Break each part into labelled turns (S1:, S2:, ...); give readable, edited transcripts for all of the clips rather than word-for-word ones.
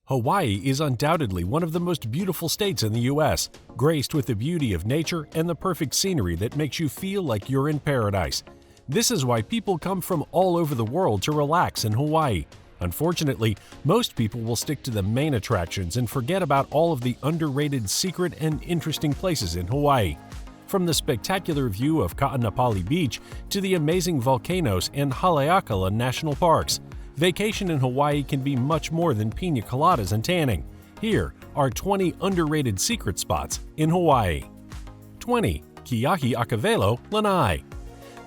S1: Hawaii is undoubtedly one of the most beautiful states in the U.S., graced with the beauty of nature and the perfect scenery that makes you feel like you're in paradise. This is why people come from all over the world to relax in Hawaii. Unfortunately, most people will stick to the main attractions and forget about all of the underrated, secret, and interesting places in Hawaii. From the spectacular view of Ka'anapali Beach to the amazing volcanoes and Haleakala National Parks, vacation in Hawaii can be much more than pina coladas and tanning. Here are 20 underrated secret spots in Hawaii. 20. Kiahi Akavelo, Lanai.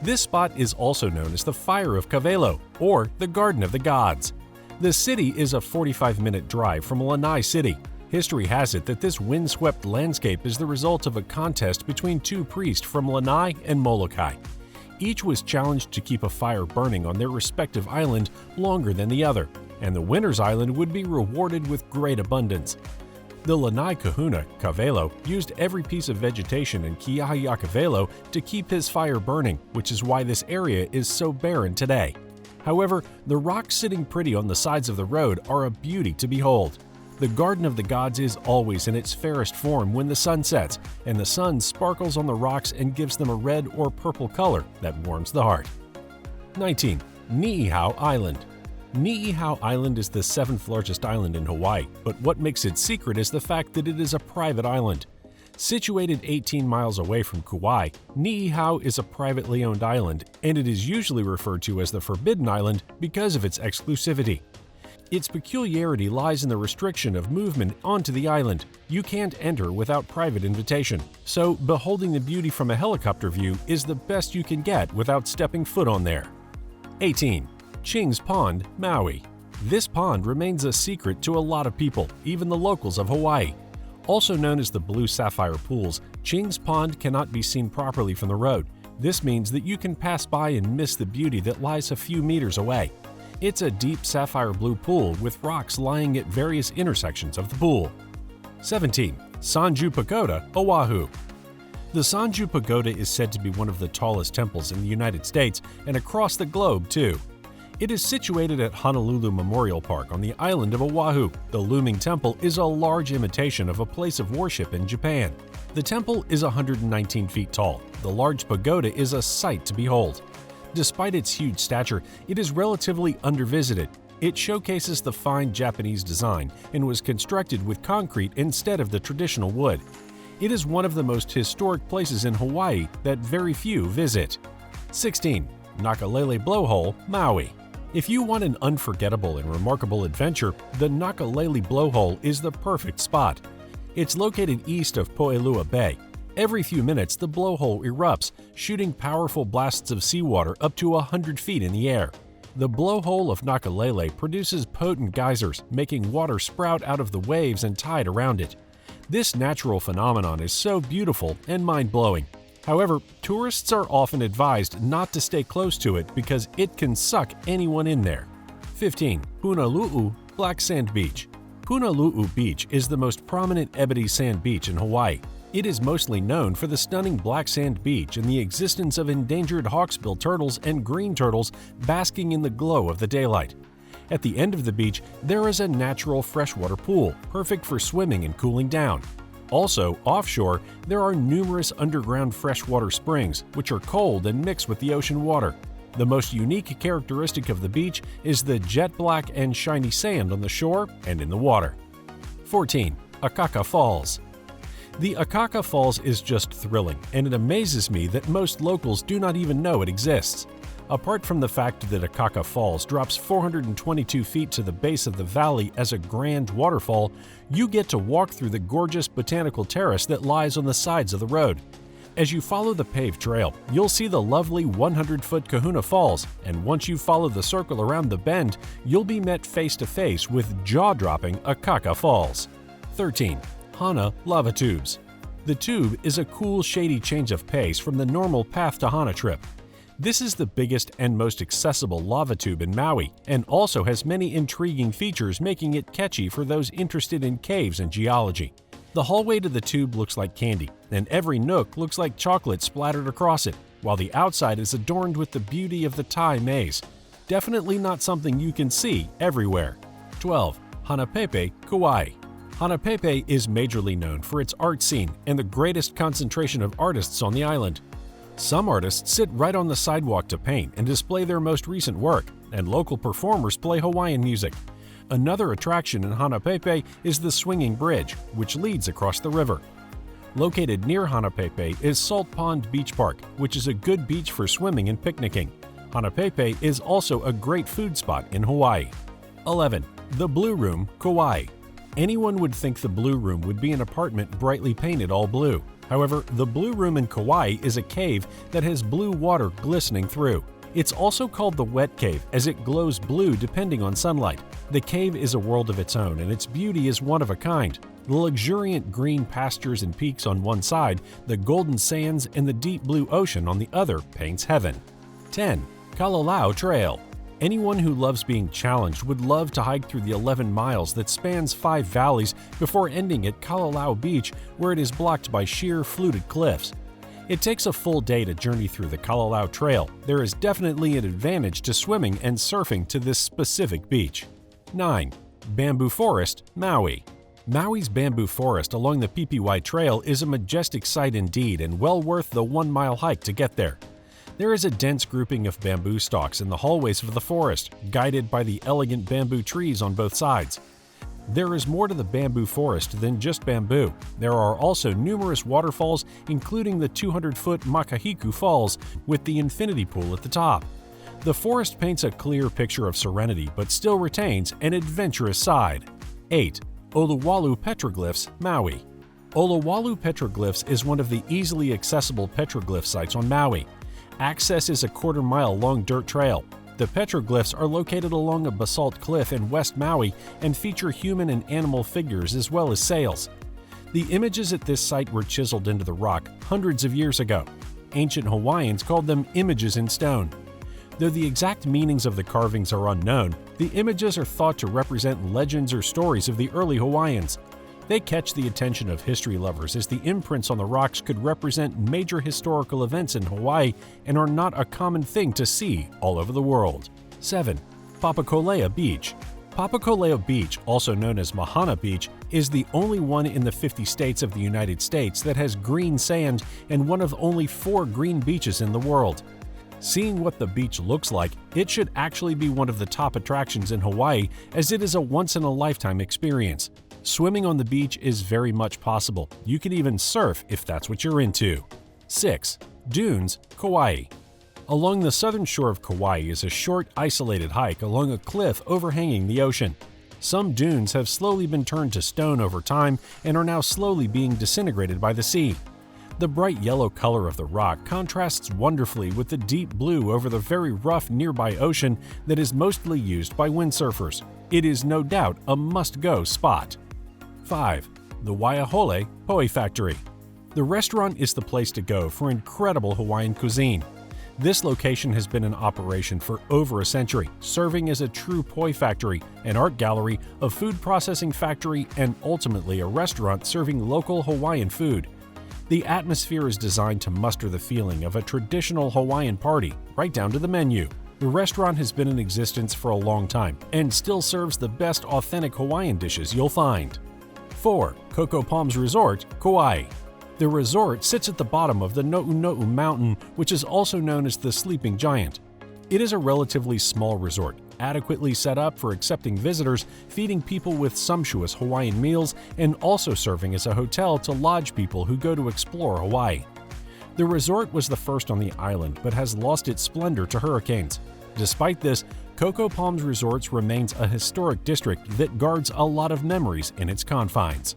S1: This spot is also known as the Fire of Kavelo, or the Garden of the Gods. The city is a 45-minute drive from Lanai City. History has it that this windswept landscape is the result of a contest between two priests from Lanai and Molokai. Each was challenged to keep a fire burning on their respective island longer than the other, and the winner's island would be rewarded with great abundance. The Lanai kahuna, Kavelo, used every piece of vegetation in Kiahi Akavelo to keep his fire burning, which is why this area is so barren today. However, the rocks sitting pretty on the sides of the road are a beauty to behold. The Garden of the Gods is always in its fairest form when the sun sets, and the sun sparkles on the rocks and gives them a red or purple color that warms the heart. 19. Niihau Island. Niihau Island is the 7th largest island in Hawaii, but what makes it secret is the fact that it is a private island. Situated 18 miles away from Kauai, Niihau is a privately owned island, and it is usually referred to as the Forbidden Island because of its exclusivity. Its peculiarity lies in the restriction of movement onto the island. You can't enter without private invitation, so beholding the beauty from a helicopter view is the best you can get without stepping foot on there. 18. Ching's Pond, Maui. This pond remains a secret to a lot of people, even the locals of Hawaii. Also known as the Blue Sapphire Pools, Ching's Pond cannot be seen properly from the road. This means that you can pass by and miss the beauty that lies a few meters away. It's a deep sapphire blue pool with rocks lying at various intersections of the pool. 17. Sanju Pagoda, Oahu. The Sanju Pagoda is said to be one of the tallest temples in the United States and across the globe, too. It is situated at Honolulu Memorial Park on the island of Oahu. The looming temple is a large imitation of a place of worship in Japan. The temple is 119 feet tall. The large pagoda is a sight to behold. Despite its huge stature, it is relatively undervisited. It showcases the fine Japanese design and was constructed with concrete instead of the traditional wood. It is one of the most historic places in Hawaii that very few visit. 16. Nakalele Blowhole, Maui. If you want an unforgettable and remarkable adventure, the Nakalele Blowhole is the perfect spot. It's located east of Po'elua Bay. Every few minutes, the blowhole erupts, shooting powerful blasts of seawater up to 100 feet in the air. The blowhole of Nakalele produces potent geysers, making water sprout out of the waves and tide around it. This natural phenomenon is so beautiful and mind-blowing. However, tourists are often advised not to stay close to it because it can suck anyone in there. 15. Punalu'u, Black Sand Beach. Punalu'u Beach is the most prominent ebony sand beach in Hawaii. It is mostly known for the stunning black sand beach and the existence of endangered hawksbill turtles and green turtles basking in the glow of the daylight. At the end of the beach, there is a natural freshwater pool, perfect for swimming and cooling down. Also, offshore, there are numerous underground freshwater springs, which are cold and mixed with the ocean water. The most unique characteristic of the beach is the jet black and shiny sand on the shore and in the water. 14. Akaka Falls. The Akaka Falls is just thrilling, and it amazes me that most locals do not even know it exists. Apart from the fact that Akaka Falls drops 422 feet to the base of the valley as a grand waterfall, you get to walk through the gorgeous botanical terrace that lies on the sides of the road. As you follow the paved trail, you'll see the lovely 100-foot Kahuna Falls, and once you follow the circle around the bend, you'll be met face-to-face with jaw-dropping Akaka Falls. 13. Hana Lava Tubes. The tube is a cool, shady change of pace from the normal Path to Hana trip. This is the biggest and most accessible lava tube in Maui, and also has many intriguing features making it catchy for those interested in caves and geology. The hallway to the tube looks like candy, and every nook looks like chocolate splattered across it, while the outside is adorned with the beauty of the Thai maze. Definitely not something you can see everywhere. 12. Hanapepe, Kauai. Hanapepe is majorly known for its art scene and the greatest concentration of artists on the island. Some artists sit right on the sidewalk to paint and display their most recent work, and local performers play Hawaiian music. Another attraction in Hanapepe is the Swinging Bridge, which leads across the river. Located near Hanapepe is Salt Pond Beach Park, which is a good beach for swimming and picnicking. Hanapepe is also a great food spot in Hawaii. 11. The Blue Room, Kauai. Anyone would think the Blue Room would be an apartment brightly painted all blue. However, the Blue Room in Kauai is a cave that has blue water glistening through. It's also called the Wet Cave as it glows blue depending on sunlight. The cave is a world of its own and its beauty is one of a kind. The luxuriant green pastures and peaks on one side, the golden sands and the deep blue ocean on the other paints heaven. 10. Kalalau Trail. Anyone who loves being challenged would love to hike through the 11 miles that spans 5 valleys before ending at Kalalau Beach, where it is blocked by sheer fluted cliffs. It takes a full day to journey through the Kalalau Trail. There is definitely an advantage to swimming and surfing to this specific beach. 9. Bamboo Forest, Maui. Maui's bamboo forest along the PPY Trail is a majestic sight indeed and well worth the 1-mile hike to get there. There is a dense grouping of bamboo stalks in the hallways of the forest, guided by the elegant bamboo trees on both sides. There is more to the bamboo forest than just bamboo. There are also numerous waterfalls, including the 200-foot Makahiku Falls with the infinity pool at the top. The forest paints a clear picture of serenity but still retains an adventurous side. 8. Oluwalu Petroglyphs, Maui. Oluwalu Petroglyphs is one of the easily accessible petroglyph sites on Maui. Access is a quarter-mile long dirt trail. The petroglyphs are located along a basalt cliff in West Maui and feature human and animal figures as well as sails. The images at this site were chiseled into the rock hundreds of years ago. Ancient Hawaiians called them images in stone. Though the exact meanings of the carvings are unknown, the images are thought to represent legends or stories of the early Hawaiians. They catch the attention of history lovers as the imprints on the rocks could represent major historical events in Hawaii and are not a common thing to see all over the world. 7. Papakolea Beach. Papakolea Beach, also known as Mahana Beach, is the only one in the 50 states of the United States that has green sand and one of only 4 green beaches in the world. Seeing what the beach looks like, it should actually be one of the top attractions in Hawaii as it is a once-in-a-lifetime experience. Swimming on the beach is very much possible. You can even surf if that's what you're into. 6. Dunes, Kauai. Along the southern shore of Kauai is a short, isolated hike along a cliff overhanging the ocean. Some dunes have slowly been turned to stone over time and are now slowly being disintegrated by the sea. The bright yellow color of the rock contrasts wonderfully with the deep blue over the very rough nearby ocean that is mostly used by windsurfers. It is no doubt a must-go spot. 5. The Waiahole Poi Factory. The restaurant is the place to go for incredible Hawaiian cuisine. This location has been in operation for over a century, serving as a true poi factory, an art gallery, a food processing factory, and ultimately a restaurant serving local Hawaiian food. The atmosphere is designed to muster the feeling of a traditional Hawaiian party, right down to the menu. The restaurant has been in existence for a long time and still serves the best authentic Hawaiian dishes you'll find. 4. Coco Palms Resort, Kauai. The resort sits at the bottom of the No'uno'u Mountain, which is also known as the Sleeping Giant. It is a relatively small resort, adequately set up for accepting visitors, feeding people with sumptuous Hawaiian meals, and also serving as a hotel to lodge people who go to explore Hawaii. The resort was the first on the island but has lost its splendor to hurricanes. Despite this, Coco Palms Resorts remains a historic district that guards a lot of memories in its confines.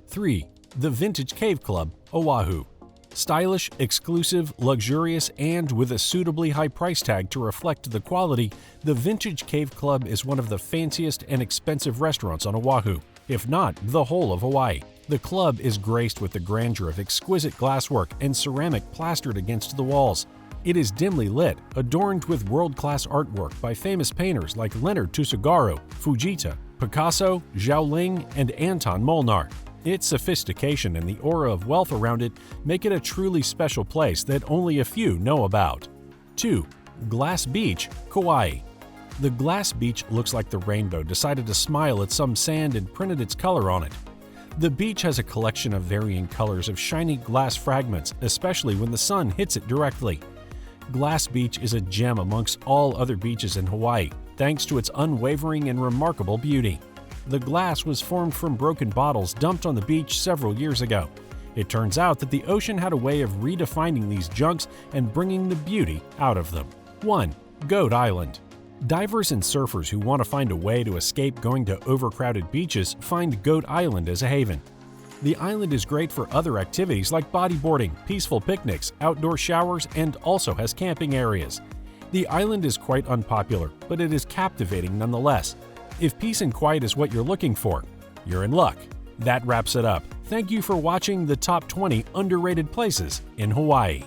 S1: 3. The Vintage Cave Club, Oahu. Stylish, exclusive, luxurious, and with a suitably high price tag to reflect the quality, the Vintage Cave Club is one of the fanciest and expensive restaurants on Oahu, if not the whole of Hawaii. The club is graced with the grandeur of exquisite glasswork and ceramic plastered against the walls. It is dimly lit, adorned with world-class artwork by famous painters like Leonard Tusugaro, Fujita, Picasso, Zhao Ling, and Anton Molnar. Its sophistication and the aura of wealth around it make it a truly special place that only a few know about. 2. Glass Beach, Kauai. The glass beach looks like the rainbow decided to smile at some sand and printed its color on it. The beach has a collection of varying colors of shiny glass fragments, especially when the sun hits it directly. Glass Beach is a gem amongst all other beaches in Hawaii, thanks to its unwavering and remarkable beauty. The glass was formed from broken bottles dumped on the beach several years ago. It turns out that the ocean had a way of redefining these junks and bringing the beauty out of them. 1. Goat Island. Divers and surfers who want to find a way to escape going to overcrowded beaches find Goat Island as a haven. The island is great for other activities like bodyboarding, peaceful picnics, outdoor showers, and also has camping areas. The island is quite unpopular, but it is captivating nonetheless. If peace and quiet is what you're looking for, you're in luck. That wraps it up. Thank you for watching the Top 20 Underrated Places in Hawaii.